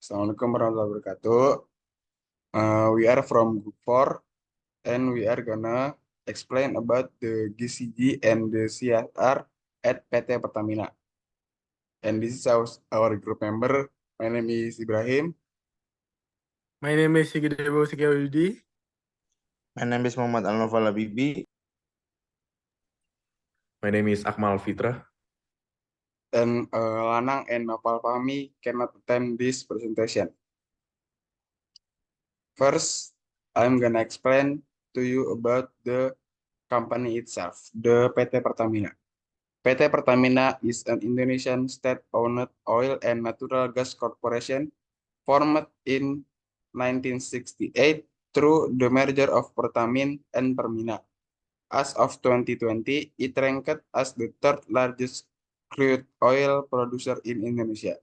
Assalamualaikum warahmatullahi wabarakatuh. We are from Group 4 and we are gonna explain about the GCG and the CSR at PT Pertamina. And this is our group member. My name is Ibrahim. My name is Sigedebo Security. My name is Muhammad Al-Nawfal Habibi. My name is Akmal Fitra. And Lanang and Nopal Fahmi cannot attend this presentation. First, I'm gonna explain to you about the company itself, the PT Pertamina. PT Pertamina is an Indonesian state-owned oil and natural gas corporation formed in 1968 through the merger of Pertamina and Permina. As of 2020, it ranked as the third largest crude oil producer in Indonesia.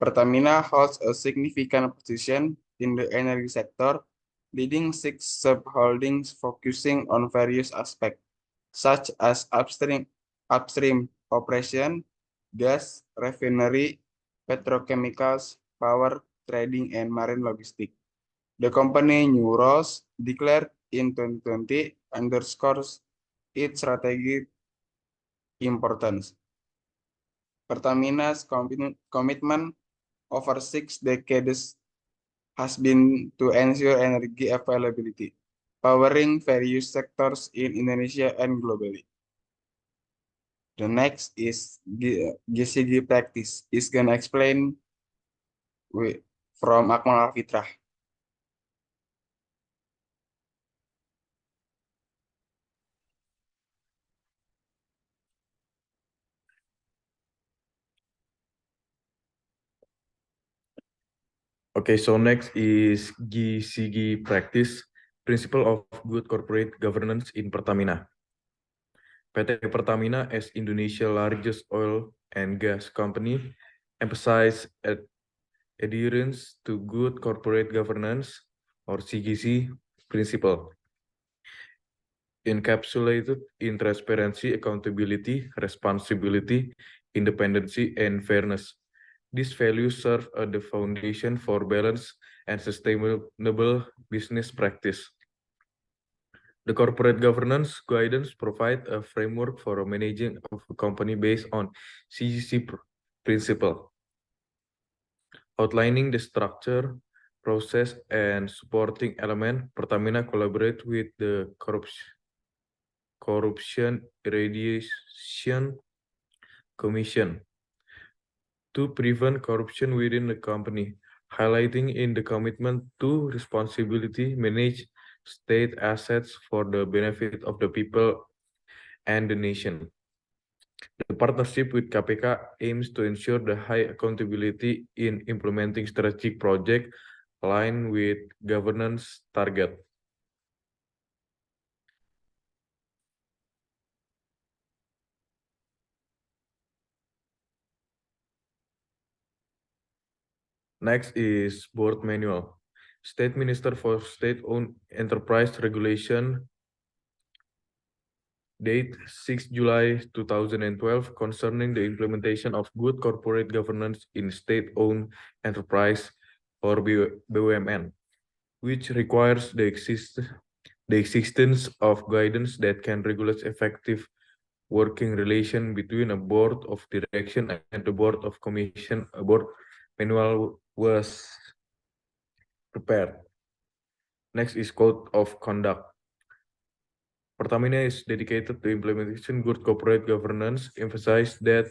Pertamina holds a significant position in the energy sector, leading 6 subholdings focusing on various aspects, such as upstream operation, gas, refinery, petrochemicals, power, trading, and marine logistics. The company new roles declared in 2020 underscores its strategic importance. Pertamina's commitment over 6 decades has been to ensure energy availability, powering various sectors in Indonesia and globally. The next is GCG practice. Is gonna explain from Akmal Alfitrah. Okay, so next is GCG practice, principle of good corporate governance in Pertamina. PT Pertamina as Indonesia's largest oil and gas company emphasize adherence to good corporate governance or CGC principle, encapsulated in transparency, accountability, responsibility, independency, and fairness. These values serve as the foundation for balanced and sustainable business practice. The corporate governance guidance provides a framework for managing of a company based on CGC principle, outlining the structure, process, and supporting element. Pertamina collaborate with the Corruption Eradication Commission to prevent corruption within the company, highlighting in the commitment to responsibility manage state assets for the benefit of the people and the nation. The partnership with KPK aims to ensure the high accountability in implementing strategic projects aligned with governance target. Next is board manual. State Minister for State-Owned Enterprise Regulation, date 6 July 2012, concerning the implementation of good corporate governance in state-owned enterprise or BUMN, which requires the existence of guidance that can regulate effective working relation between a board of direction and the board of commission. A board manual was prepared. Next is code of conduct. Pertamina is dedicated to implementation good corporate governance, emphasize that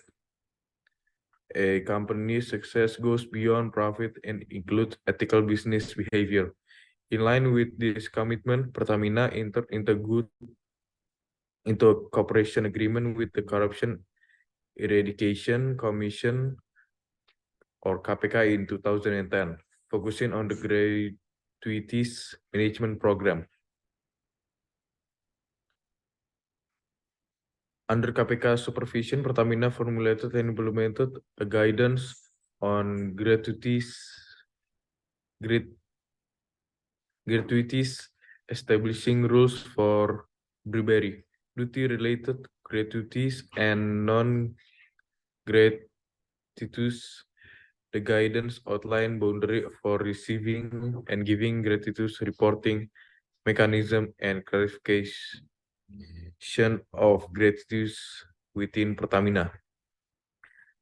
a company's success goes beyond profit and includes ethical business behavior. In line with this commitment, Pertamina entered into a cooperation agreement with the Corruption Eradication Commission or KPK in 2010, focusing on the gratuities management program. Under KPK supervision, Pertamina formulated and implemented a guidance on gratuities, establishing rules for bribery, duty-related gratuities, and non-gratuitous The guidance outline boundary for receiving and giving gratitude reporting mechanism and clarification of gratitude within Pertamina.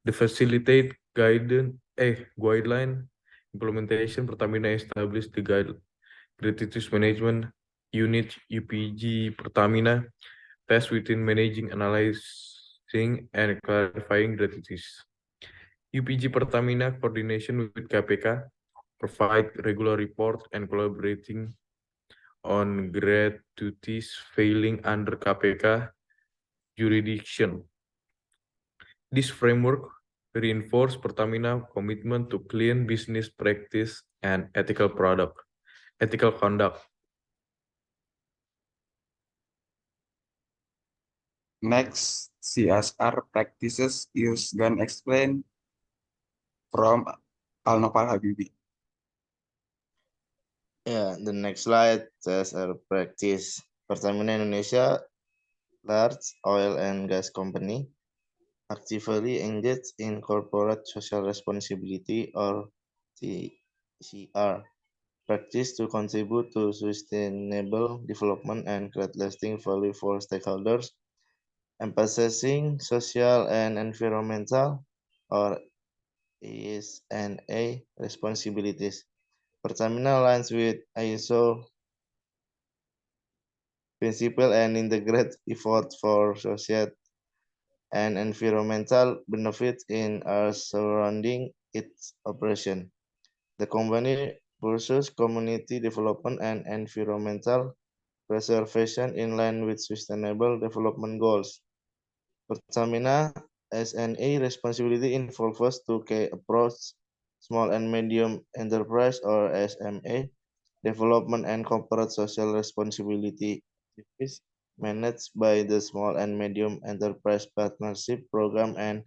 The facilitate guideline implementation, Pertamina established the gratitude management unit UPG Pertamina tasked within managing, analyzing, and clarifying gratitude. UPG Pertamina coordination with KPK, provide regular report and collaborating on gratuities failing under KPK jurisdiction. This framework reinforce Pertamina commitment to clean business practice and ethical conduct. Next, CSR practices is gonna explain from Alnoval Habibi. Yeah, the next slide says our practice. Pertamina Indonesia, large oil and gas company, actively engaged in corporate social responsibility or CSR practice to contribute to sustainable development and create lasting value for stakeholders, emphasizing social and environmental or ESG responsibilities. Pertamina aligns with ISO principle and integrate effort for social and environmental benefits in our surrounding its operation. The company pursues community development and environmental preservation in line with sustainable development goals. Pertamina S&A responsibility involves two key approaches: small and medium enterprise or SMA development and corporate social responsibility activities managed by the Small and Medium Enterprise Partnership Program and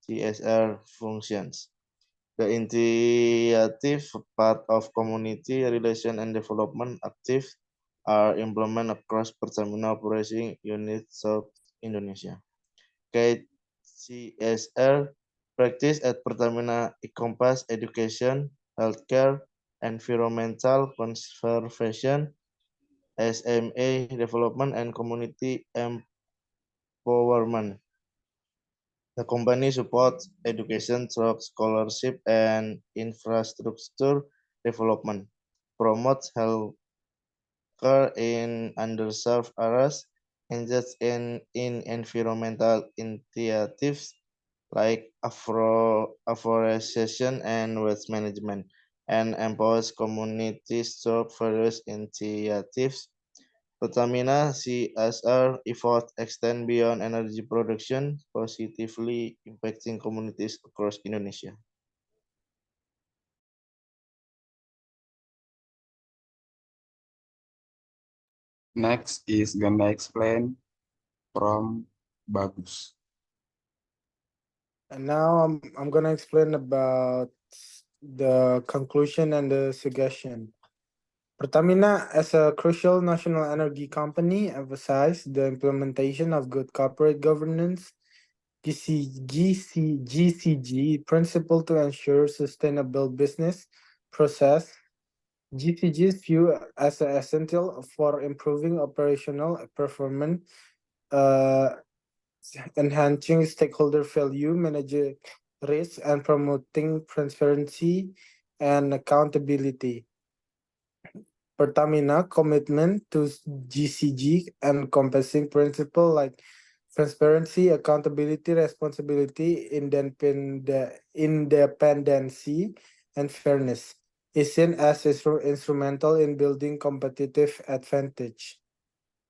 CSR functions. The initiative part of community relation and development activities are implemented across Pertamina operating units South Indonesia. CSR practice at Pertamina encompass education, healthcare, environmental conservation, SMA development, and community empowerment. The company supports education through scholarship and infrastructure development, promotes healthcare in underserved areas, engages in environmental initiatives like afforestation and waste management, and empowers communities through various initiatives. Pertamina CSR efforts extend beyond energy production, positively impacting communities across Indonesia. Next is gonna explain from Bagus. And now I'm gonna explain about the conclusion and the suggestion. Pertamina, as a crucial national energy company, emphasized the implementation of good corporate governance, GCG principle to ensure sustainable business process. GCG is viewed as essential for improving operational performance, enhancing stakeholder value, managing risk, and promoting transparency and accountability. Pertamina commitment to GCG encompassing principles like transparency, accountability, responsibility, independency, and fairness is seen as instrumental in building competitive advantage.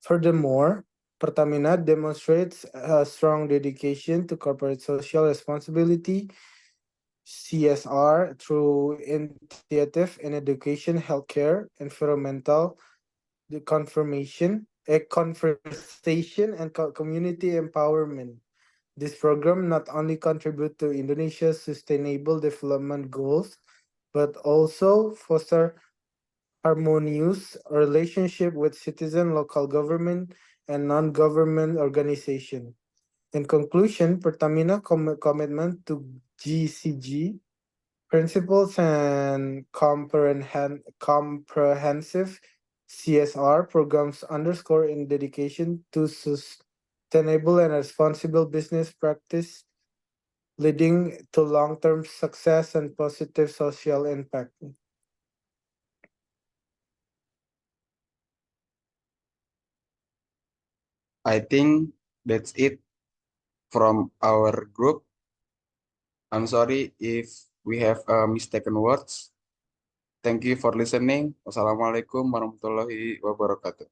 Furthermore, Pertamina demonstrates a strong dedication to corporate social responsibility, CSR, through initiative in education, healthcare, environmental, the conversation, and community empowerment. This program not only contribute to Indonesia's sustainable development goals, but also foster harmonious relationship with citizen, local government, and non-government organization. In conclusion, Pertamina commitment to GCG Principles and comprehensive CSR programs underscore in dedication to sustainable and responsible business practice, leading to long-term success and positive social impact. I think that's it from our group. I'm sorry if we have mistaken words. Thank you for listening. Wassalamualaikum warahmatullahi wabarakatuh.